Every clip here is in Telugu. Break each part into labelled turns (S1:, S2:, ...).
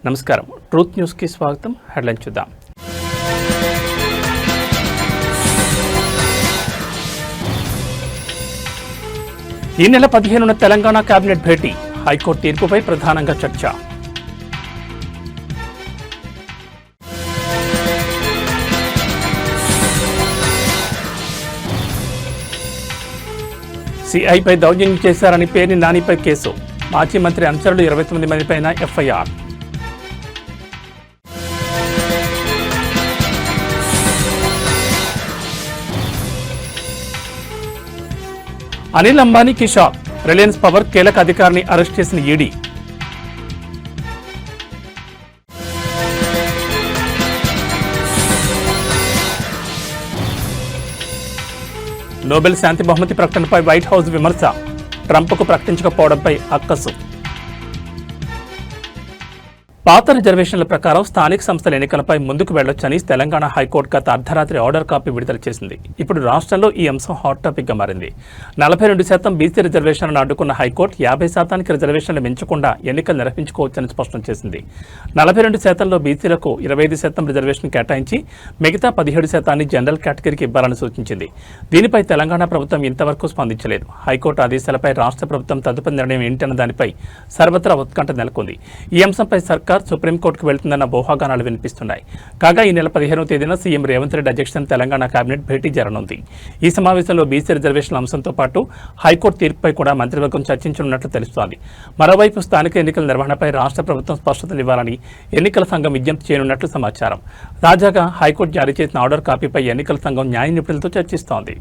S1: నమస్కారం. ట్రూత్ న్యూస్కి స్వాగతం. హెడ్లైన్ చూద్దాం. ఈ నెల 15న తెలంగాణ కేబినెట్ భేటీ. హైకోర్టు తీర్పుపై ప్రధానంగా చర్చ. సిఐపై దౌర్జన్యం చేశారని పేర్ని నానిపై కేసు. మాజీ మంత్రి అనుచరులు 29 మందిపైన ఎఫ్ఐఆర్. అనిల్ అంబానీకి షాక్. రిలయన్స్ పవర్ కీలక అధికారిని అరెస్ట్ చేసిన ఈడీ. నోబెల్ శాంతి బహుమతి ప్రకటనపై వైట్ హౌస్ విమర్శ. ట్రంప్కు ప్రకటించకపోవడంపై అక్కసు. పాత రిజర్వేషన్ల ప్రకారం స్థానిక సంస్థల ఎన్నికలపై ముందుకు వెళ్లొచ్చని తెలంగాణ హైకోర్టు గత అర్ధరాత్రి ఆర్డర్ కాపీ విడుదల చేసింది. ఇప్పుడు రాష్ట్రంలో ఈ అంశం హాట్ టాపిక్గా మారింది. 42% బీసీ రిజర్వేషన్లను అడ్డుకున్న హైకోర్టు 50% రిజర్వేషన్లు మించకుండా ఎన్నికలు నిర్వహించుకోవచ్చని స్పష్టం చేసింది. 42%లో బీసీలకు 25% రిజర్వేషన్ కేటాయించి మిగతా 17% జనరల్ కేటగిరీకి ఇవ్వాలని సూచించింది. దీనిపై తెలంగాణ ప్రభుత్వం ఇంతవరకు స్పందించలేదు. హైకోర్టు ఆదేశాలపై రాష్ట్ర ప్రభుత్వం తదుపరి నిర్ణయం ఏంటన్న దానిపై సర్వత్రా ఉత్కంఠ నెలకొంది. ఈ అంశంపై సర్కార్ సుప్రీంకోర్టుకు వెళ్తుందన్న ఊహాగానాలు వినిపిస్తున్నాయి. కాగా ఈ నెల 15వ తేదీన సీఎం రేవంత్ రెడ్డి అధ్యక్షతన తెలంగాణ కేబినెట్ భేటీ జరగనుంది. ఈ సమావేశంలో బీసీ రిజర్వేషన్ల అంశంతో పాటు హైకోర్టు తీర్పుపై కూడా మంత్రివర్గం చర్చించనున్నట్లు తెలుస్తోంది. మరోవైపు స్థానిక ఎన్నికల నిర్వహణపై రాష్ట్ర ప్రభుత్వం స్పష్టతనివ్వాలని ఎన్నికల సంఘం విజ్ఞప్తి చేయనున్నట్లు సమాచారం. తాజాగా హైకోర్టు జారీ చేసిన ఆర్డర్ కాపీపై ఎన్నికల సంఘం న్యాయ నిపుణులతో చర్చిస్తోంది.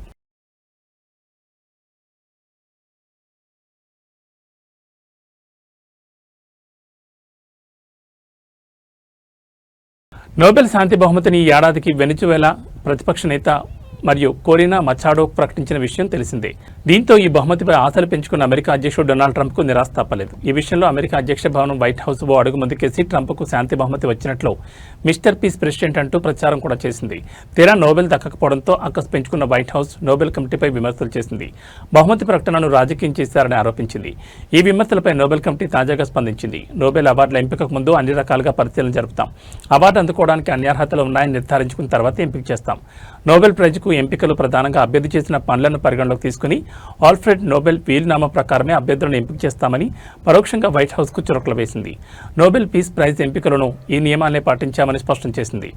S1: నోబెల్ శాంతి బహుమతిని ఈ ఏడాదికి వెనిజువేలా ప్రతిపక్ష నేత మరియు కోరినా మచాడో ప్రకటించిన విషయం తెలిసిందే. దీంతో ఈ బహుమతిపై ఆశలు పెంచుకున్న అమెరికా అధ్యక్షుడు డొనాల్డ్ ట్రంప్కు నిరాశ తప్పలేదు. ఈ విషయంలో అమెరికా అధ్యక్ష భవనం వైట్ హౌస్ ఓ అడుగు ముందుకేసి ట్రంప్కు శాంతి బహుమతి వచ్చినట్లు మిస్టర్ పీస్ ప్రెసిడెంట్ అంటూ ప్రచారం కూడా చేసింది. తీరా నోబెల్ దక్కకపోవడంతో అక్కసు పెంచుకున్న వైట్ హౌస్ నోబెల్ కమిటీపై విమర్శలు చేసింది. బహుమతి ప్రకటనను రాజకీయం చేశారని ఆరోపించింది. ఈ విమర్శలపై నోబెల్ కమిటీ తాజాగా స్పందించింది. నోబెల్ అవార్డుల ఎంపికకు ముందు అన్ని రకాలుగా పరిశీలన జరుపుతాం. అవార్డు అందుకోవడానికి అన్ని అర్హతలు ఉన్నాయని నిర్ధారించుకున్న తర్వాత ఎంపిక చేస్తాం. నోబెల్ ప్రైజ్కు ఎంపికలు ప్రధానంగా అభ్యర్థి చేసిన పనులను పరిగణలోకి తీసుకుని ఆల్ఫ్రెడ్ నోబెల్ వీలునామా ప్రకారమే అభ్యర్థులను ఎంపిక చేస్తామని పరోక్షంగా వైట్ హౌస్ కు చురకలు వేసింది. నోబెల్ పీస్ ప్రైజ్ ఎంపికలను ఈ నియమాలనే పాటించామని స్పష్టం చేసింది.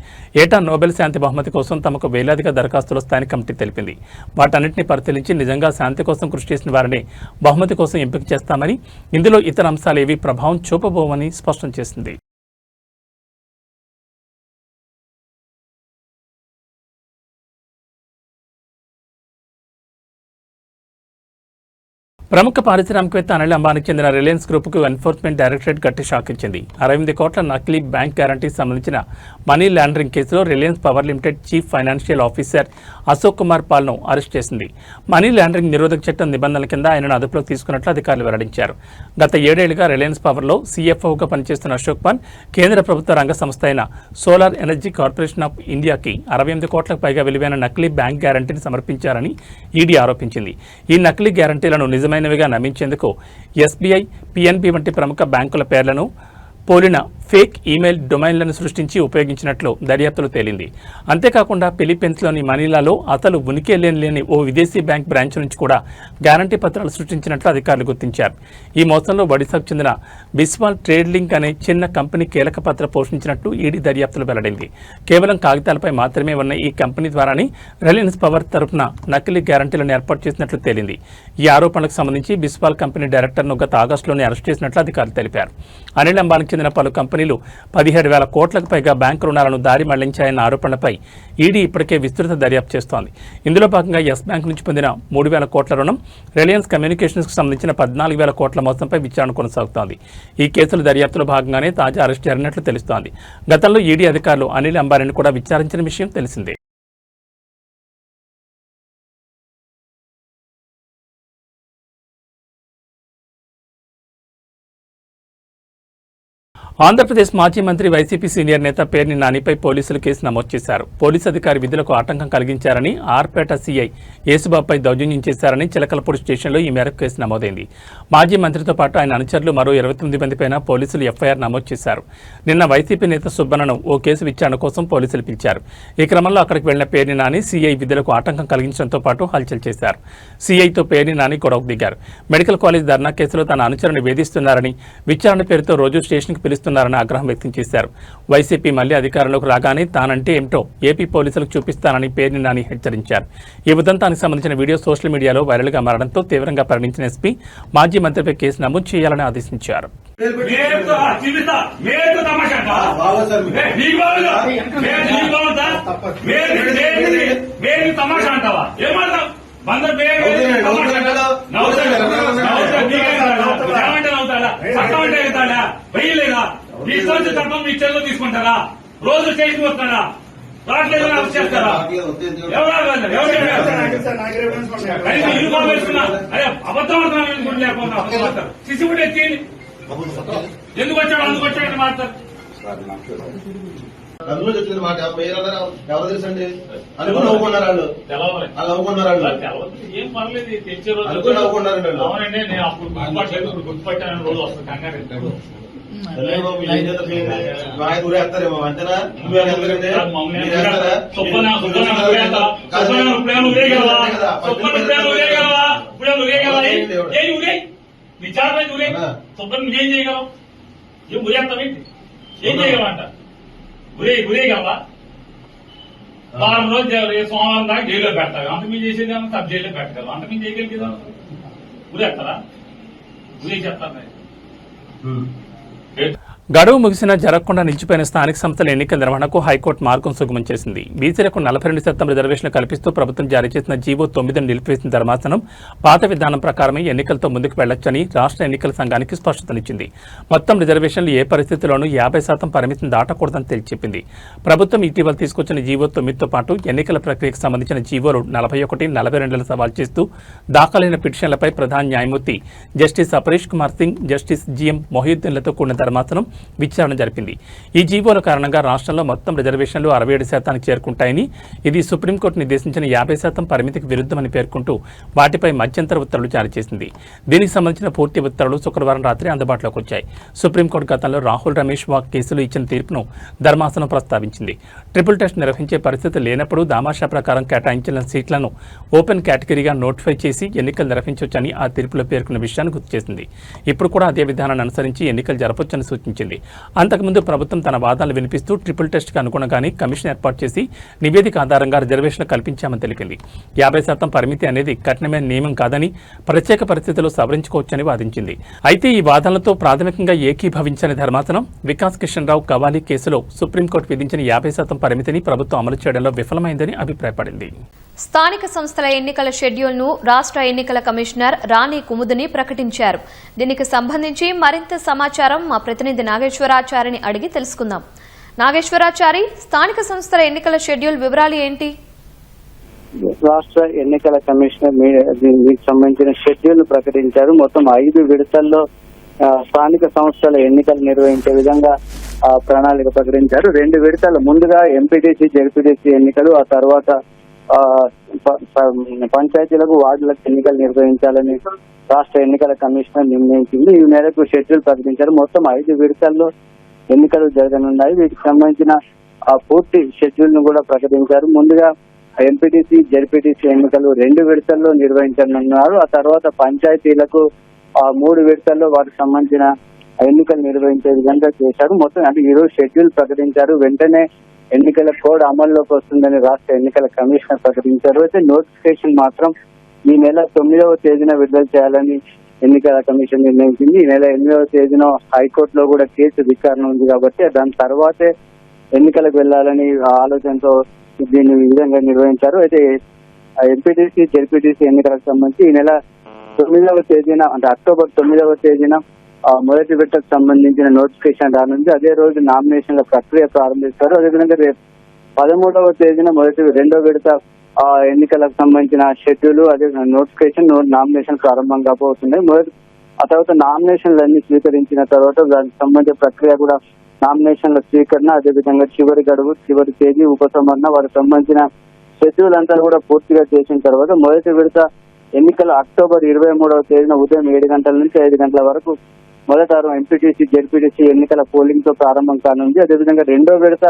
S1: ఏటా నోబెల్ శాంతి బహుమతి కోసం తమకు వేలాదిగా దరఖాస్తులు వస్తాయని కమిటీ తెలిపింది. వాటన్నింటినీ పరిశీలించి నిజంగా శాంతి కోసం కృషి చేసిన వారిని బహుమతి కోసం ఎంపిక చేస్తామని, ఇందులో ఇతర అంశాలేవీ ప్రభావం చూపబోవని స్పష్టం చేసింది. ప్రముఖ పారిశ్రామికవేత్త అనిల్ అంబానీకి చెందిన రిలయన్స్ గ్రూప్కు ఎన్ఫోర్స్మెంట్ డైరెక్టరేట్ గట్టి షాక్ ఇచ్చింది. 68 కోట్ల నకిలీ బ్యాంక్ గ్యారంటీకి సంబంధించిన మనీ లాండరింగ్ కేసులో Reliance power limited chief financial officer Ashok Kumar పాల్ను అరెస్ట్ చేసింది. మనీ లాండరింగ్ నిరోధక చట్టం నిబంధనల కింద ఆయనను అదుపులోకి తీసుకున్నట్లు అధికారులు వెల్లడించారు. గత 7 ఏళ్లుగా రిలయన్స్ పవర్లో సీఎఫ్ఓగా పనిచేస్తున్న అశోక్ పాల్ కేంద్ర ప్రభుత్వ రంగ సంస్థ అయిన సోలార్ ఎనర్జీ కార్పొరేషన్ ఆఫ్ ఇండియాకి 68 కోట్లకు పైగా విలువైన నకిలీ బ్యాంక్ గ్యారంటీని సమర్పించారని ఈడీ ఆరోపించింది. ఈ నకిలీ గ్యారంటీలను నిజమైనవిగా నమ్మించేందుకు ఎస్బీఐ, పిఎన్బి వంటి ప్రముఖ బ్యాంకుల పేర్లను పోలిన ఫేక్ ఈమెయిల్ డొమైన్లను సృష్టించి ఉపయోగించినట్లు దర్యాప్తులో తేలింది. అంతేకాకుండా ఫిలిప్పీన్స్లోని మనీలాలో అసలు ఉనికి లేని ఓ విదేశీ బ్యాంక్ బ్రాంచ్ నుంచి కూడా గ్యారంటీ పత్రాలు సృష్టించినట్లు అధికారులు గుర్తించారు. ఈ మోసంలో ఒడిశాకు చెందిన బిస్వాల్ ట్రేడ్ లింక్ అనే చిన్న కంపెనీ కీలక పాత్ర పోషించినట్లు ఈడీ దర్యాప్తులో వెల్లడింది. కేవలం కాగితాలపై మాత్రమే ఉన్న ఈ కంపెనీ ద్వారానే రిలయన్స్ పవర్ తరఫున నకిలీ గ్యారంటీలను ఏర్పాటు చేసినట్లు తేలింది. ఈ ఆరోపణలకు సంబంధించి బిస్వాల్ కంపెనీ డైరెక్టర్ను గత ఆగస్టులోనే అరెస్ట్ చేసినట్లు అధికారులు తెలిపారు. అనిల్ అంబానీకి చెందిన పలు కంపెనీలు 17,000 కోట్లకు పైగా బ్యాంకు రుణాలను దారి మళ్లించాయన్న ఆరోపణలపై ఈడీ ఇప్పటికే విస్తృత దర్యాప్తు చేస్తోంది. ఇందులో భాగంగా యెస్ బ్యాంక్ నుంచి పొందిన 3,000 కోట్ల రుణం, రిలయన్స్ కమ్యూనికేషన్స్కు సంబంధించిన 14,000 కోట్ల మొత్తంపై విచారణ కొనసాగుతోంది. ఈ కేసుల దర్యాప్తులో భాగంగానే తాజా అరెస్ట్ జరిగినట్లు తెలుస్తోంది. గతంలో ఈడీ అధికారులు అనిల్ అంబానీని కూడా విచారించిన విషయం తెలిసిందే. ఆంధ్రప్రదేశ్ మాజీ మంత్రి వైసీపీ సీనియర్ నేత పేర్ని నానిపై పోలీసులు కేసు నమోదు చేశారు. పోలీసు అధికారి విధులకు ఆటంకం కలిగించారని, ఆర్పేట సీఐ యేసుబాబుపై దౌర్జన్యం చేశారని చిలకలపూడి స్టేషన్లో ఈ మేరకు కేసు నమోదైంది. మాజీ మంత్రితో పాటు ఆయన అనుచరులు మరో 29 మందిపైన పోలీసులు ఎఫ్ఐఆర్ నమోదు చేశారు. నిన్న వైసీపీ నేత సుబ్బన్నను ఓ కేసు విచారణ కోసం పోలీసులు పిలిచారు. ఈ క్రమంలో అక్కడికి వెళ్లిన పేర్ని నాని సీఐ విధులకు ఆటంకం కలిగించడంతో పాటు హల్చల్ చేశారు. సీఐతో పేర్ని నాని గొడవకు దిగారు. మెడికల్ కాలేజ్ ధర్నా కేసులో తన అనుచరుని వేధిస్తున్నారని, విచారణ పేరుతో రోజు స్టేషన్కి పిలుస్తున్నారని ఆగ్రహం వ్యక్తం చేశారు. వైసీపీ మళ్లీ అధికారంలోకి రాగానే తానంటే ఏమిటో ఏపీ పోలీసులకు చూపిస్తానని పేర్ని నాని హెచ్చరించారు. ఈ ఉదంతానికి సంబంధించిన వీడియో సోషల్ మీడియాలో వైరల్గా మారడంతో తీవ్రంగా పరిగణించిన ఎస్పీ మాజీ మంత్రిపై కేసు నమోదు చేయాలని ఆదేశించారు.
S2: మీ చెల్లో తీసుకుంటారా? రోజు స్టేషన్ వస్తారా? రావట్లేదని అరెస్ట్ చేస్తారా? అబద్ధం లేకుండా సిసి కూడా ఎత్తింది. ఎందుకు వచ్చాడు అందుకు వచ్చాడని మాట్లాడతారు.
S3: అందులో చెప్పింది మాట ఎవరు తెలుసండి అనుకుని నవ్వుకున్నారు వాళ్ళు. వాళ్ళు నవ్వుకున్నారు వాళ్ళు.
S2: ఏం పర్లేదు తెచ్చే రోజు
S3: అనుకుని నవ్వుకున్నారు.
S2: అవునండి, నేను అప్పుడు గుర్తుపట్టలేదు. గుర్తుపట్టాను రోజు వస్తాను కంగారు.
S3: ఊరేస్తారేమో అంతేనా? ఎందుకంటే
S2: నీ చాలా ఊరే సుబ్బని నువ్వేం చేయగలవు? ఏం ఊరేస్తావేంటి? ఏం చేయగలవంట? ఊరేగలవా? వారం రోజు సోమవారం దాకా జైల్లో పెడతావు. అంతకుమించి చేసేది ఏమన్నా సబ్ జైల్లో పెట్టగలవు. అంతకుమించి చేయగలిగేదా? ఊరేస్తారా? ఊరే చెప్తాను.
S1: గడువు ముగిసినా జరగకుండా నిలిచిపోయిన స్థానిక సంస్థల ఎన్నికల నిర్వహణకు హైకోర్టు మార్గం సుగమం చేసింది. బీసీలకు 42% రిజర్వేషన్లు కల్పిస్తూ ప్రభుత్వం జారీ చేసిన జీవో 9ను నిలిపివేసిన ధర్మాసనం పాత విధానం ప్రకారమే ఎన్నికలతో ముందుకు వెళ్లొచ్చని రాష్ట్ర ఎన్నికల సంఘానికి స్పష్టతనిచ్చింది. మొత్తం రిజర్వేషన్లు ఏ పరిస్థితిలోనూ 50% పరిమితిని దాటకూడదని తేల్చెప్పింది. ప్రభుత్వం ఇటీవల తీసుకొచ్చిన జీవో 9తో పాటు ఎన్నికల ప్రక్రియకు సంబంధించిన జీవోలు 41, 42లను సవాల్ చేస్తూ దాఖలైన పిటిషన్లపై ప్రధాన న్యాయమూర్తి justice Aparesh Kumar Singh, justice GM మొహియుద్దీన్లతో కూడిన ధర్మాసనం విచారణ జరిపింది. ఈ జీవోల కారణంగా రాష్ట్రంలో మొత్తం రిజర్వేషన్లు 67% చేరుకుంటాయని, ఇది సుప్రీంకోర్టు నిర్దేశించిన 50% పరిమితికి విరుద్ధమని పేర్కొంటూ వాటిపై మధ్యంతర ఉత్తర్వులు జారీ చేసింది. దీనికి సంబంధించిన పూర్తి ఉత్తర్వులు శుక్రవారం రాత్రి అందుబాటులోకి వచ్చాయి. సుప్రీంకోర్టు గతంలో రాహుల్ రమేష్ వాక్ కేసులు ఇచ్చిన తీర్పును ధర్మాసనం ప్రస్తావించింది. ట్రిపుల్ టెస్ట్ నిర్వహించే పరిస్థితి లేనప్పుడు దామాషా ప్రకారం కేటాయించిన సీట్లను ఓపెన్ కేటగిరీగా నోటిఫై చేసి ఎన్నికలు నిర్వహించవచ్చని ఆ తీర్పులో పేర్కొన్న విషయాన్ని గుర్తు చేసింది. ఇప్పుడు కూడా అదే విధానాన్ని అనుసరించి ఎన్నికలు జరపొచ్చని సూచించింది. అంతకుముందు ప్రభుత్వం తన వాదనలు వినిపిస్తూ ట్రిపుల్ టెస్ట్కి అనుగుణంగానే కమిషన్ ఏర్పాటు చేసి నివేదిక ఆధారంగా రిజర్వేషన్లు కల్పించామని తెలిపింది. 50% పరిమితి అనేది కఠినమైన నియమం కాదని, ప్రత్యేక పరిస్థితుల్లో సవరించుకోవచ్చని వాదించింది. అయితే ఈ వాదనలతో ప్రాథమికంగా ఏకీభవించని ధర్మాసనం వికాస్ కిషన్ రావు కవాలి కేసులో సుప్రీంకోర్టు విధించిన 50% పరిమితిని ప్రభుత్వం అమలు చేయడంలో విఫలమైందని అభిప్రాయపడింది.
S4: స్థానిక సంస్థల ఎన్నికల షెడ్యూల్ను రాష్ట్ర ఎన్నికల కమిషనర్ రాణి కుముదిని ప్రకటించారు. దీనికి సంబంధించి మరింత సమాచారం మా ప్రతినిధి నాగేశ్వరాచారిని అడిగి తెలుసుకుందాం. నాగేశ్వరాచారి, స్థానిక సంస్థల ఎన్నికల షెడ్యూల్ వివరాలు ఏంటి?
S5: రాష్ట్ర ఎన్నికల కమిషనర్ దీనికి సంబంధించిన షెడ్యూల్ ప్రకటించారు. మొత్తం 5 విడతల్లో స్థానిక సంస్థల ఎన్నికలు నిర్వహించే విధంగా ప్రణాళిక ప్రకటించారు. 2 విడతలు ముందుగా ఎంపీటీసీ, జెడ్పీటీసీ ఎన్నికలు, ఆ తర్వాత పంచాయతీలకు, వార్డులకు ఎన్నికలు నిర్వహించాలని రాష్ట్ర ఎన్నికల కమిషనర్ నిర్ణయించింది. ఈ మేరకు షెడ్యూల్ ప్రకటించారు. మొత్తం 5 విడతల్లో ఎన్నికలు జరగనున్నాయి. వీటికి సంబంధించిన పూర్తి షెడ్యూల్ ను కూడా ప్రకటించారు. ముందుగా ఎంపీటీసీ, జెడ్పీటీసీ ఎన్నికలు 2 విడతల్లో నిర్వహించనున్నారు. ఆ తర్వాత పంచాయతీలకు 3 విడతల్లో వాటికి సంబంధించిన ఎన్నికలు నిర్వహించే విధంగా చేశారు. మొత్తం అంటే ఈ రోజు షెడ్యూల్ ప్రకటించారు. వెంటనే ఎన్నికల కోడ్ అమల్లోకి వస్తుందని రాష్ట్ర ఎన్నికల కమిషనర్ ప్రకటించారు. అయితే నోటిఫికేషన్ మాత్రం ఈ నెల 9వ తేదీన విడుదల చేయాలని ఎన్నికల కమిషన్ నిర్ణయించింది. ఈ నెల 8వ తేదీన హైకోర్టులో కూడా కేసు విచారణ ఉంది కాబట్టి దాని తర్వాతే ఎన్నికలకు వెళ్లాలని ఆలోచనతో దీన్ని ఈ విధంగా నిర్వహించారు. అయితే ఎంపీటీసీ, జెడ్పీటీసీ ఎన్నికలకు సంబంధించి ఈ నెల 9వ తేదీన అంటే అక్టోబర్ 9వ తేదీన మొదటి విడతకు సంబంధించిన నోటిఫికేషన్ రానుంది. అదే రోజు నామినేషన్ల ప్రక్రియ ప్రారంభిస్తారు. అదేవిధంగా రేపు 13వ తేదీన 2వ విడత ఎన్నికలకు సంబంధించిన షెడ్యూల్, అదే నోటిఫికేషన్, నామినేషన్ ప్రారంభం కాబోతున్నాయి. ఆ తర్వాత నామినేషన్లు అన్ని స్వీకరించిన తర్వాత దానికి సంబంధించిన ప్రక్రియ కూడా నామినేషన్ల స్వీకరణ, అదేవిధంగా చివరి గడువు, చివరి తేదీ, ఉపసంహరణ, వారికి సంబంధించిన షెడ్యూల్ అంతా కూడా పూర్తిగా చేసిన తర్వాత మొదటి విడత ఎన్నికలు అక్టోబర్ 23వ తేదీన ఉదయం 7 గంటల నుంచి 5 గంటల వరకు మొదట ఎంపీటీసీ, జెడ్పీటీసీ ఎన్నికల పోలింగ్ తో ప్రారంభం కానుంది. అదేవిధంగా రెండో విడత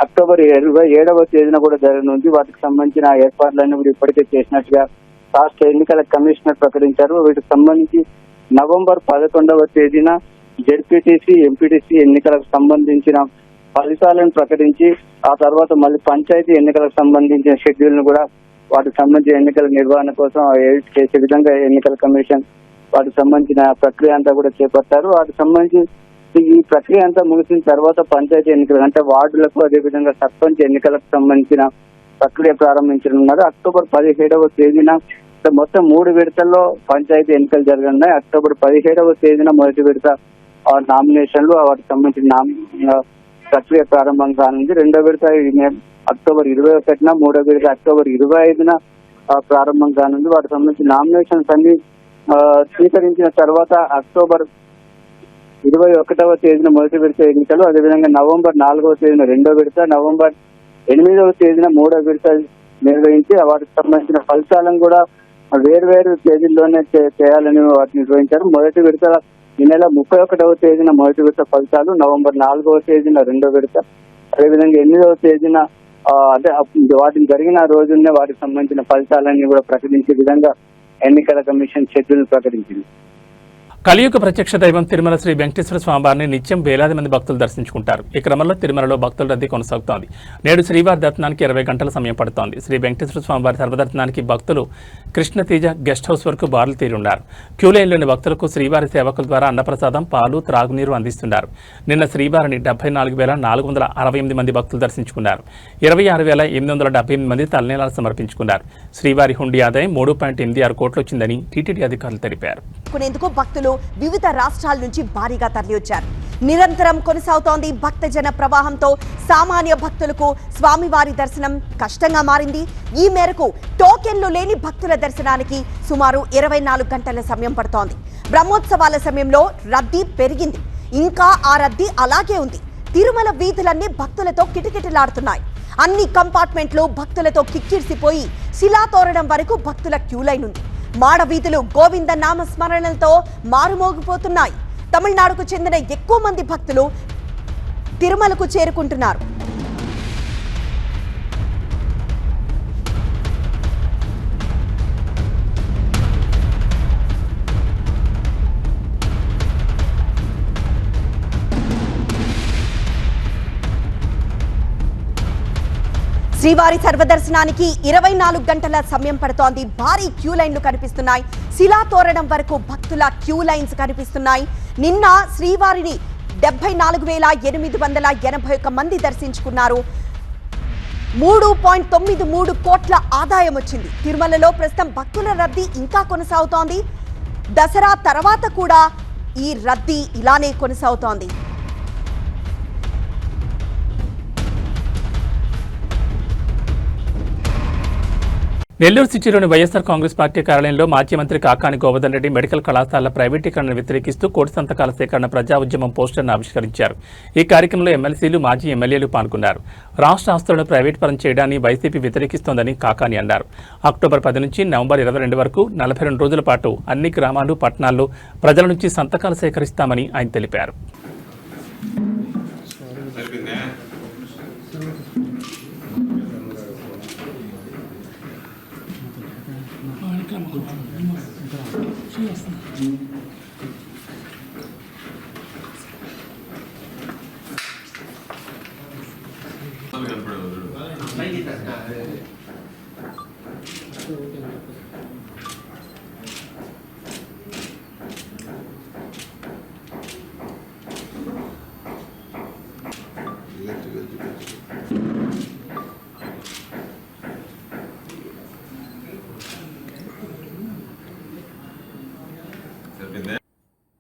S5: అక్టోబర్ 27వ తేదీన కూడా జరగనుంది. వాటికి సంబంధించిన ఏర్పాట్లన్నీ కూడా ఇప్పటికే చేసినట్టుగా రాష్ట్ర ఎన్నికల కమిషనర్ ప్రకటించారు. వీటికి సంబంధించి నవంబర్ 11వ తేదీన జెడ్పీటీసీ, ఎంపీటీసీ ఎన్నికలకు సంబంధించిన ఫలితాలను ప్రకటించి ఆ తర్వాత మళ్ళీ పంచాయతీ ఎన్నికలకు సంబంధించిన షెడ్యూల్ ను కూడా వాటికి సంబంధించిన ఎన్నికల నిర్వహణ కోసం చేసే విధంగా ఎన్నికల కమిషన్ వాటికి సంబంధించిన ప్రక్రియ అంతా కూడా చేపట్టారు. వాటికి సంబంధించి ఈ ప్రక్రియ అంతా ముగిసిన తర్వాత పంచాయతీ ఎన్నికలు అంటే వార్డులకు, అదేవిధంగా సర్పంచ్ ఎన్నికలకు సంబంధించిన ప్రక్రియ ప్రారంభించనున్నారు. అక్టోబర్ 17వ తేదీన మొత్తం 3 విడతల్లో పంచాయతీ ఎన్నికలు జరగనున్నాయి. అక్టోబర్ 17వ తేదీన మొదటి విడత నామినేషన్లు, వాటికి సంబంధించిన ప్రక్రియ ప్రారంభం కానుంది. రెండో విడత అక్టోబర్ 21న, మూడో విడత అక్టోబర్ 25న ప్రారంభం కానుంది. వాటికి సంబంధించిన నామినేషన్స్ అన్ని స్వీకరించిన తర్వాత అక్టోబర్ 21వ తేదీన మొదటి విడత ఎన్నికలు, అదేవిధంగా నవంబర్ 4వ తేదీన రెండో విడత, నవంబర్ 8వ తేదీన మూడో విడత నిర్వహించి వాటికి సంబంధించిన ఫలితాలను కూడా వేర్వేరు తేదీల్లోనే చేయాలని వాటిని నిర్వహించారు. మొదటి విడత ఈ నెల 31వ తేదీన మొదటి విడత ఫలితాలు, నవంబర్ 4వ తేదీన రెండో విడత, అదేవిధంగా 8వ తేదీన అంటే వాటిని జరిగిన రోజునే వాటికి సంబంధించిన ఫలితాలన్నీ కూడా ప్రకటించే విధంగా ఎన్నికల కమిషన్ షెడ్యూల్ ప్రకటించింది.
S1: కలియుగ ప్రత్యక్ష దైవం తిరుమల శ్రీ వెంకటేశ్వర స్వామివారిని నిత్యం వేలాది మంది భక్తులు దర్శించుకుంటారు. ఈ క్రమంలో తిరుమలలో భక్తుల రద్దీ కొనసాగుతోంది. నేడు శ్రీవారి దర్శనానికి 20 గంటల సమయం పడుతోంది. శ్రీ వెంకటేశ్వర స్వామివారి సర్వదర్శనానికి భక్తులు కృష్ణతీజ గెస్ట్ హౌస్ వరకు బారులు తీరున్నారు. క్యూ లైన్లోని భక్తులకు శ్రీవారి సేవకుల ద్వారా అన్నప్రసాదం, పాలు, త్రాగునీరు అందిస్తున్నారు. నిన్న శ్రీవారిని 74,468 మంది భక్తులు దర్శించుకున్నారు. 26,878 మంది తలనీలాలు సమర్పించుకున్నారు. శ్రీవారి హుండీ ఆదాయం 3.86 కోట్లు వచ్చిందని టీటీడీ అధికారులు తెలిపారు.
S6: భక్తులు వివిధ రాష్ట్రాల నుంచి భారీగా తరలివచ్చారు. నిరంతరం కొనసాగుతోంది భక్తజన ప్రవాహంతో సామాన్య భక్తులకు స్వామివారి దర్శనం కష్టంగా మారింది. ఈ మేరకు టోకెన్లు లేని భక్తుల దర్శనానికి సుమారు 24 గంటల సమయం పడుతోంది. బ్రహ్మోత్సవాల సమయంలో రద్దీ పెరిగింది. ఇంకా ఆ రద్దీ అలాగే ఉంది. తిరుమల వీధులన్నీ భక్తులతో కిటకిటలాడుతున్నాయి. అన్ని కంపార్ట్మెంట్లు భక్తులతో కిక్కిరిసిపోయి శిలాతోరణం వరకు భక్తుల క్యూ లైన్ ఉంది. మాడవీధులు గోవింద నామ స్మరణలతో మారుమోగిపోతున్నాయి. తమిళనాడుకు చెందిన ఎక్కువ మంది భక్తులు తిరుమలకు చేరుకుంటున్నారు. శ్రీవారి సర్వదర్శనానికి 24 గంటల సమయం పడుతోంది. భారీ క్యూ లైన్లు కనిపిస్తున్నాయి. శిలాతోరణం వరకు భక్తుల క్యూ లైన్స్ కనిపిస్తున్నాయి. నిన్న శ్రీవారిని 74,881 మంది దర్శించుకున్నారు. 3.93 కోట్ల ఆదాయం వచ్చింది. తిరుమలలో ప్రస్తుతం భక్తుల రద్దీ ఇంకా కొనసాగుతోంది. దసరా తర్వాత కూడా ఈ రద్దీ ఇలానే కొనసాగుతోంది.
S1: నెల్లూరు సిటీలోని వైఎస్ఆర్ కాంగ్రెస్ పార్టీ కార్యాలయంలో మాజీ మంత్రి కాకాని గోవర్ధన్ రెడ్డి మెడికల్ కళాశాలల ప్రైవేటీకరణను వ్యతిరేకిస్తూ కోటి సంతకాల సేకరణ ప్రజా ఉద్యమం పోస్టర్ను ఆవిష్కరించారు. ఈ కార్యక్రమంలో ఎమ్మెల్సీలు, మాజీ ఎమ్మెల్యేలు పాల్గొన్నారు. రాష్ట్ర ఆస్తులను ప్రైవేట్ పరం చేయడాన్ని వైసీపీ వ్యతిరేకిస్తోందని కాకాని అన్నారు. అక్టోబర్ 10 నుంచి నవంబర్ 22 వరకు 42 రోజుల పాటు అన్ని గ్రామాలు, పట్టణాల్లో ప్రజల నుంచి సంతకాలు సేకరిస్తామని ఆయన తెలిపారు.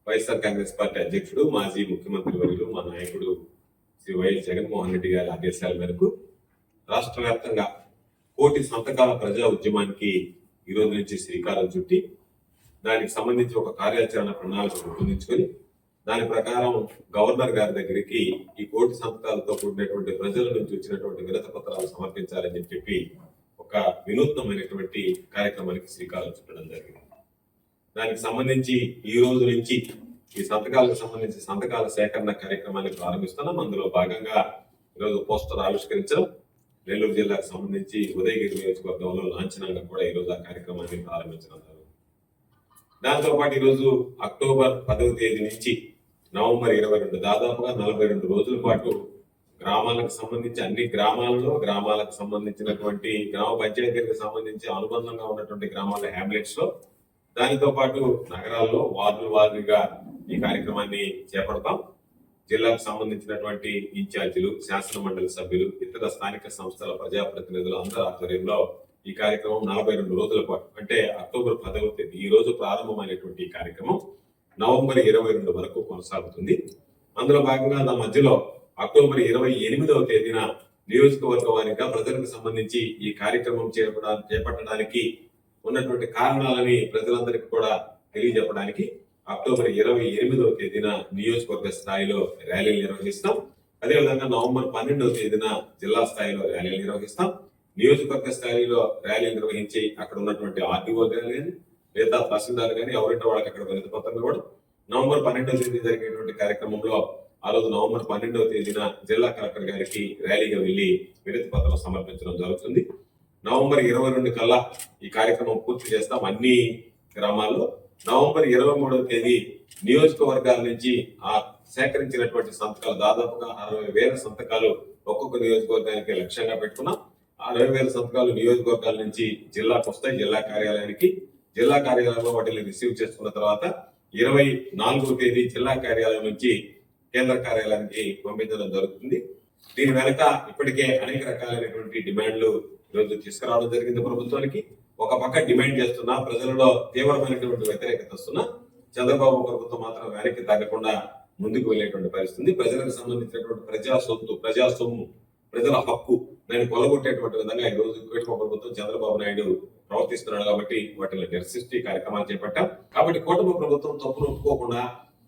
S7: వైఎస్ఆర్ కాంగ్రెస్ పార్టీ అధ్యక్షుడు, మాజీ ముఖ్యమంత్రి వర్యులు, మా నాయకుడు శ్రీ వైఎస్ జగన్మోహన్ రెడ్డి గారి ఆదేశాల మేరకు రాష్ట్ర వ్యాప్తంగా కోటి సంతకాల ప్రజా ఉద్యమానికి ఈ రోజు నుంచి శ్రీకారం చుట్టి దానికి సంబంధించి ఒక కార్యాచరణ ప్రణాళిక రూపొందించుకొని దాని ప్రకారం గవర్నర్ గారి దగ్గరికి ఈ కోటి సంతకాలతో కూడినటువంటి ప్రజల నుంచి వచ్చినటువంటి వినతి పత్రాలు సమర్పించాలని చెప్పి ఒక వినూత్నమైనటువంటి కార్యక్రమానికి శ్రీకారం చుట్టడం జరిగింది. దానికి సంబంధించి ఈ రోజు నుంచి ఈ సంతకాలకు సంబంధించి సంతకాల సేకరణ కార్యక్రమాన్ని ప్రారంభిస్తున్నాం. అందులో భాగంగా ఈరోజు పోస్టర్ ఆవిష్కరించడం, నెల్లూరు జిల్లాకు సంబంధించి ఉదయగిరి నియోజకవర్గంలో లాంఛనంగా కూడా ఈరోజు ఆ కార్యక్రమాన్ని ప్రారంభించడం జరుగుతుంది. దాంతో పాటు ఈరోజు అక్టోబర్ 10వ తేదీ నుంచి నవంబర్ 22 దాదాపుగా 42 రోజుల పాటు గ్రామాలకు సంబంధించి అన్ని గ్రామాలలో గ్రామాలకు సంబంధించినటువంటి గ్రామ పంచాయతీలకు సంబంధించి అనుబంధంగా ఉన్నటువంటి గ్రామాల హ్యామ్లెట్స్ లో, దానితో పాటు నగరాల్లో వార్డుల వారీగా ఈ కార్యక్రమాన్ని చేపడతాం. జిల్లాకు సంబంధించినటువంటి ఇన్ఛార్జీలు, శాసన మండలి సభ్యులు, ఇతర స్థానిక సంస్థల ప్రజాప్రతినిధులు అందరి ఆధ్వర్యంలో ఈ కార్యక్రమం 42 రోజుల పాటు అంటే అక్టోబర్ 10వ తేదీ ఈ రోజు ప్రారంభమైనటువంటి ఈ కార్యక్రమం నవంబర్ 22 వరకు కొనసాగుతుంది. అందులో భాగంగా నా మధ్యలో అక్టోబర్ 28వ తేదీన నియోజకవర్గ వారీగా ప్రజలకు సంబంధించి ఈ కార్యక్రమం చేపట్టడానికి ఉన్నటువంటి కారణాలని ప్రజలందరికీ కూడా తెలియజెప్పడానికి అక్టోబర్ 28వ తేదీన నియోజకవర్గ స్థాయిలో ర్యాలీలు నిర్వహిస్తాం. అదేవిధంగా నవంబర్ 12వ తేదీన జిల్లా స్థాయిలో ర్యాలీలు నిర్వహిస్తాం. నియోజకవర్గ స్థాయిలో ర్యాలీలు నిర్వహించి అక్కడ ఉన్నటువంటి ఆర్టీఓ కానీ లేదా తహసీల్దార్ కానీ ఎవరైతే వాళ్ళకి అక్కడ వినతి పత్రం కూడా నవంబర్ 12వ తేదీ జరిగేటువంటి కార్యక్రమంలో ఆ రోజు నవంబర్ 12వ తేదీన జిల్లా కలెక్టర్ గారికి ర్యాలీగా వెళ్లి వినతి పత్రం సమర్పించడం జరుగుతుంది. నవంబర్ 22 కల్లా ఈ కార్యక్రమం పూర్తి చేస్తాం అన్ని గ్రామాల్లో. నవంబర్ 23వ తేదీ నియోజకవర్గాల నుంచి ఆ సేకరించినటువంటి సంతకాలు దాదాపుగా 60,000 సంతకాలు ఒక్కొక్క నియోజకవర్గానికి లక్ష్యంగా పెట్టుకున్నాం. 60,000 సంతకాలు నియోజకవర్గాల నుంచి జిల్లాకు వస్తాయి. జిల్లా కార్యాలయానికి, జిల్లా కార్యాలయంలో వాటిని రిసీవ్ చేసుకున్న తర్వాత 24వ తేదీ జిల్లా కార్యాలయం నుంచి కేంద్ర కార్యాలయానికి పంపించడం జరుగుతుంది. దీని వెనక ఇప్పటికే అనేక రకాలైనటువంటి డిమాండ్లు ఈరోజు తీసుకురావడం జరిగింది ప్రభుత్వానికి. ఒక పక్క డిమాండ్ చేస్తున్నా, ప్రజలలో తీవ్రమైనటువంటి వ్యతిరేకత వస్తున్నా, చంద్రబాబు ప్రభుత్వం మాత్రం వెనక్కి తగ్గకుండా ముందుకు వెళ్లేటువంటి పరిస్థితి. ప్రజలకు సంబంధించినటువంటి ప్రజా సొత్తు, ప్రజా సొమ్ము, ప్రజల హక్కు దాన్ని కొలగొట్టేటువంటి విధంగా ఈ రోజు కూటమి ప్రభుత్వం చంద్రబాబు నాయుడు ప్రవర్తిస్తున్నాడు. కాబట్టి వాటిని నిరసిస్తూ కార్యక్రమాలు చేపట్టాం. కాబట్టి కూటమి ప్రభుత్వం తప్పును ఒప్పుకోకుండా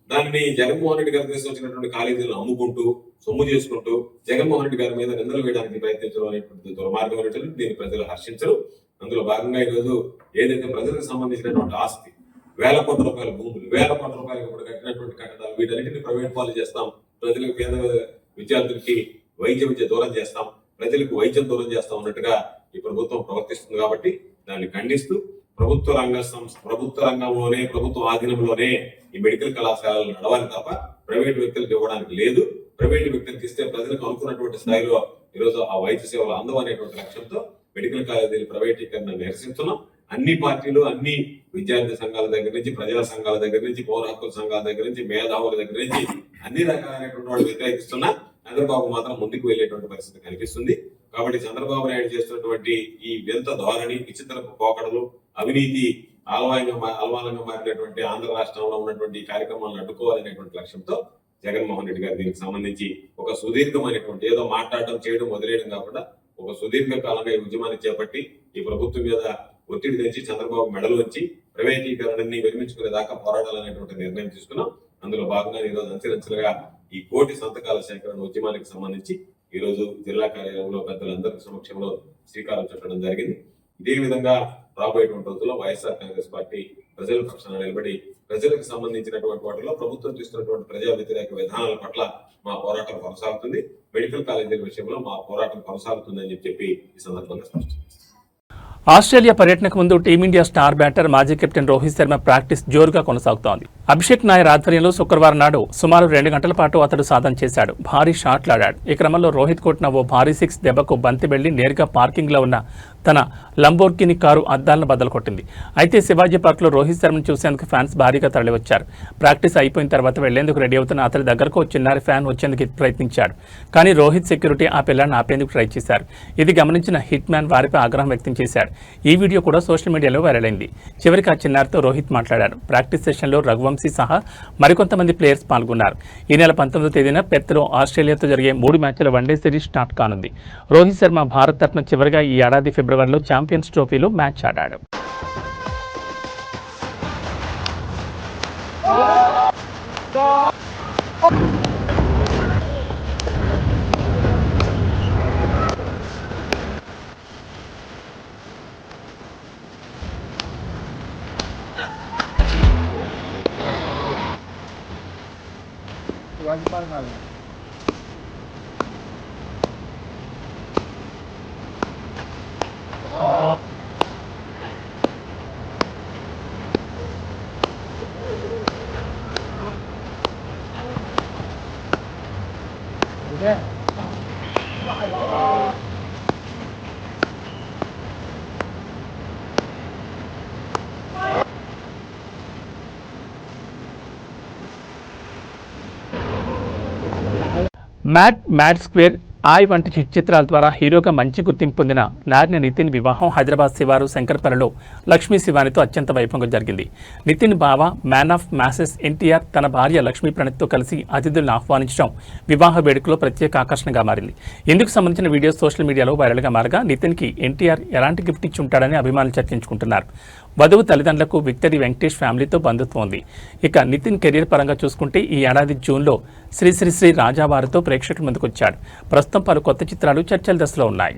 S7: దానిని జగన్మోహన్ రెడ్డి గారు తీసుకొచ్చినటువంటి కాలేజీలను అమ్ముకుంటూ సొమ్ము చేసుకుంటూ జగన్మోహన్ రెడ్డి గారి మీద నిందలు వేయడానికి ప్రయత్నించడం అనేటువంటి దుర్మార్గమైనటువంటి దీన్ని ప్రజలు హర్షించరు. అందులో భాగంగా ఈరోజు ఏదైతే ప్రజలకు సంబంధించినటువంటి ఆస్తి, వేల కోట్ల రూపాయల భూములు, వేల కోట్ల రూపాయలకు ఇప్పుడు కట్టినటువంటి కట్టడాలు, వీటన్నిటిని ప్రైవేట్ పాలు చేస్తాం, ప్రజలకు పేద విద్యార్థులకి వైద్య విద్య దూరం చేస్తాం, ప్రజలకు వైద్యం దూరం చేస్తాం అన్నట్టుగా ఈ ప్రభుత్వం ప్రవర్తిస్తుంది. కాబట్టి దాన్ని ఖండిస్తూ ప్రభుత్వ రంగంలోనే ప్రభుత్వ ఆధీనంలోనే ఈ మెడికల్ కళాశాలలు నడవాలి తప్ప ప్రైవేట్ వ్యక్తులకు ఇవ్వడానికి లేదు. ప్రైవేట్ వ్యక్తులకు ఇస్తే ప్రజలకు అనుకున్నటువంటి స్థాయిలో ఈరోజు ఆ వైద్య సేవలు అందవనేటువంటి లక్ష్యంతో మెడికల్ కాలేజీల ప్రైవేటీకరణ నిరసిస్తున్నాం. అన్ని పార్టీలు, అన్ని విద్యార్థి సంఘాల దగ్గర నుంచి, ప్రజా సంఘాల దగ్గర నుంచి, పౌర హక్కుల సంఘాల దగ్గర నుంచి, మేధావుల దగ్గర నుంచి అన్ని రకాలైనటువంటి వాళ్ళు వ్యతిరేకిస్తున్నా చంద్రబాబు మాత్రం ముందుకు వెళ్లేటువంటి పరిస్థితి కనిపిస్తుంది. కాబట్టి చంద్రబాబు నాయుడు చేస్తున్నటువంటి ఈ వింత ధోరణి, విచిత్రపు పోకడలు, అవినీతి అలవాలంగా మారినటువంటి ఆంధ్ర రాష్ట్రంలో ఉన్నటువంటి కార్యక్రమాలను అడ్డుకోవాలనేటువంటి లక్ష్యంతో జగన్మోహన్ రెడ్డి గారు దీనికి సంబంధించి ఒక సుదీర్ఘమైనటువంటి ఏదో మాట్లాడటం చేయడం వదిలేయడం కాకుండా ఒక సుదీర్ఘ కాలంగా ఈ ఉద్యమాన్ని చేపట్టి ఈ ప్రభుత్వం మీద ఒత్తిడి తెచ్చి చంద్రబాబు మెడలు వచ్చి ప్రైవేటీకరణని విరమించుకునే దాకా పోరాడాలనేటువంటి నిర్ణయం తీసుకున్నాం. అందులో భాగంగా ఈరోజు అంచెలంచెలుగా ఈ కోటి సంతకాల సేకరణ ఉద్యమానికి సంబంధించి ఈ రోజు జిల్లా కార్యాలయంలో పెద్దలందరి సమక్షంలో శ్రీకారం చుట్టడం జరిగింది. ఇదే విధంగా రాబోయేటువంటి రోజుల్లో వైఎస్ఆర్ కాంగ్రెస్ పార్టీ ప్రజల పక్షాన నిలబడి ప్రజలకు సంబంధించినటువంటి వాటిలో ప్రభుత్వం తీసుకున్నటువంటి ప్రజా వ్యతిరేక విధానాల పట్ల మా పోరాటం కొనసాగుతుంది. మెడికల్ కాలేజీల విషయంలో మా పోరాటం కొనసాగుతుందని చెప్పి ఈ సందర్భంగా స్పష్టం.
S1: ఆస్ట్రేలియా పర్యటనకు ముందు టీమిండియా స్టార్ బ్యాటర్ మాజీ కెప్టెన్ రోహిత్ శర్మ ప్రాక్టీస్ జోరుగా కొనసాగుతోంది. అభిషేక్ నాయర్ ఆధ్వర్యంలో శుక్రవారం నాడు సుమారు 2 గంటల పాటు అతడు సాధన చేశాడు. భారీ షాట్లాడాడు. ఈ క్రమంలో రోహిత్ కొట్టిన ఓ భారీ 6 దెబ్బకు బంతి వెళ్లి నేరుగా పార్కింగ్లో ఉన్న తన లంబోర్గిని కారు అద్దాలను బద్దలు కొట్టింది. అయితే శివాజీ పార్క్లో రోహిత్ శర్మను చూసేందుకు ఫ్యాన్స్ భారీగా తరలివచ్చారు. ప్రాక్టీస్ అయిపోయిన తర్వాత వెళ్లేందుకు రెడీ అవుతున్న అతడి దగ్గరకు చిన్నారి ఫ్యాన్ వచ్చేందుకు ప్రయత్నించాడు. కానీ రోహిత్ సెక్యూరిటీ ఆ పిల్లాన్ని ఆపేందుకు ట్రై చేశారు. ఇది గమనించిన హిట్ మ్యాన్ వారిపై ఆగ్రహం వ్యక్తం చేశాడు. ఈ వీడియో కూడా సోషల్ మీడియాలో వైరల్ అయింది. చివరికి ఆ చిన్నారితో రోహిత్ మాట్లాడారు. ప్రాక్టీస్ సెషన్లో రఘువంశీ సహా మరికొంతమంది ప్లేయర్స్ పాల్గొన్నారు. ఈ నెల 19వ తేదీన పెర్త్లో ఆస్ట్రేలియాతో జరిగే 3 మ్యాచ్ల వన్డే సిరీస్ స్టార్ట్ కానుంది. రోహిత్ శర్మ భారత్ తరఫున చివరిగా ఈ ఏడాది ఫిబ్రవరిలో ఛాంపియన్స్ ట్రోఫీలో మ్యాచ్ ఆడాడు. మ్యాడ్ స్క్వేర్, ఆయ్ వంటి హిట్ చిత్రాల ద్వారా హీరోగా మంచి గుర్తింపు పొందిన నారిని నితిన్ వివాహం హైదరాబాద్ శివారు శంకర్పల్లిలో లక్ష్మీ శివానితో అత్యంత వైభవంగా జరిగింది. నితిన్ బావ మ్యాన్ ఆఫ్ మ్యాసెస్ ఎన్టీఆర్ తన భార్య లక్ష్మీ ప్రణయ్తో కలిసి అతిథులను ఆహ్వానించడం వివాహ వేడుకలో ప్రత్యేక ఆకర్షణగా మారింది. ఇందుకు సంబంధించిన వీడియో సోషల్ మీడియాలో వైరల్గా మారగా నితిన్కి ఎన్టీఆర్ ఎలాంటి గిఫ్ట్ ఇచ్చి ఉంటాడని అభిమానులు చర్చించుకుంటున్నారు. వధువు తల్లిదండ్రులకు విక్టరీ వెంకటేష్ ఫ్యామిలీతో బంధుత్వం ఉంది. ఇక నితిన్ కెరీర్ పరంగా చూసుకుంటే ఈ ఏడాది జూన్లో శ్రీ శ్రీ శ్రీ రాజావారితో ప్రేక్షకుల ముందుకొచ్చాడు. ప్రస్తుతం పలు కొత్త చిత్రాలు చర్చల దశలో ఉన్నాయి.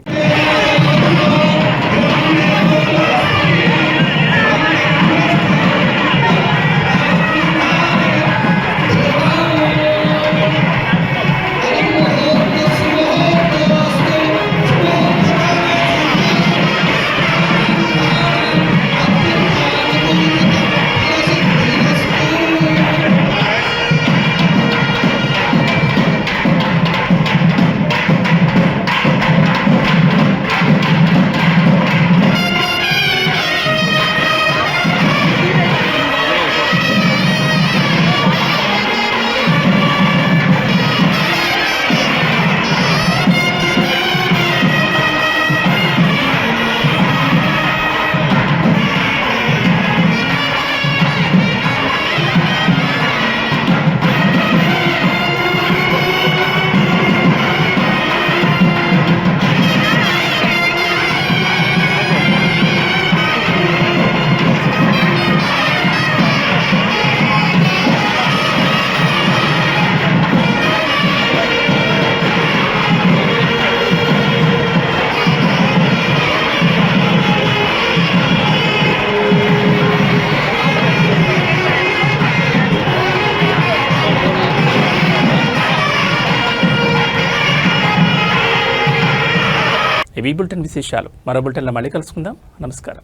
S1: ఇవి బులెటిన్ విశేషాలు. మరో బులెటిన్లో మళ్ళీ కలుసుకుందాం. నమస్కారం.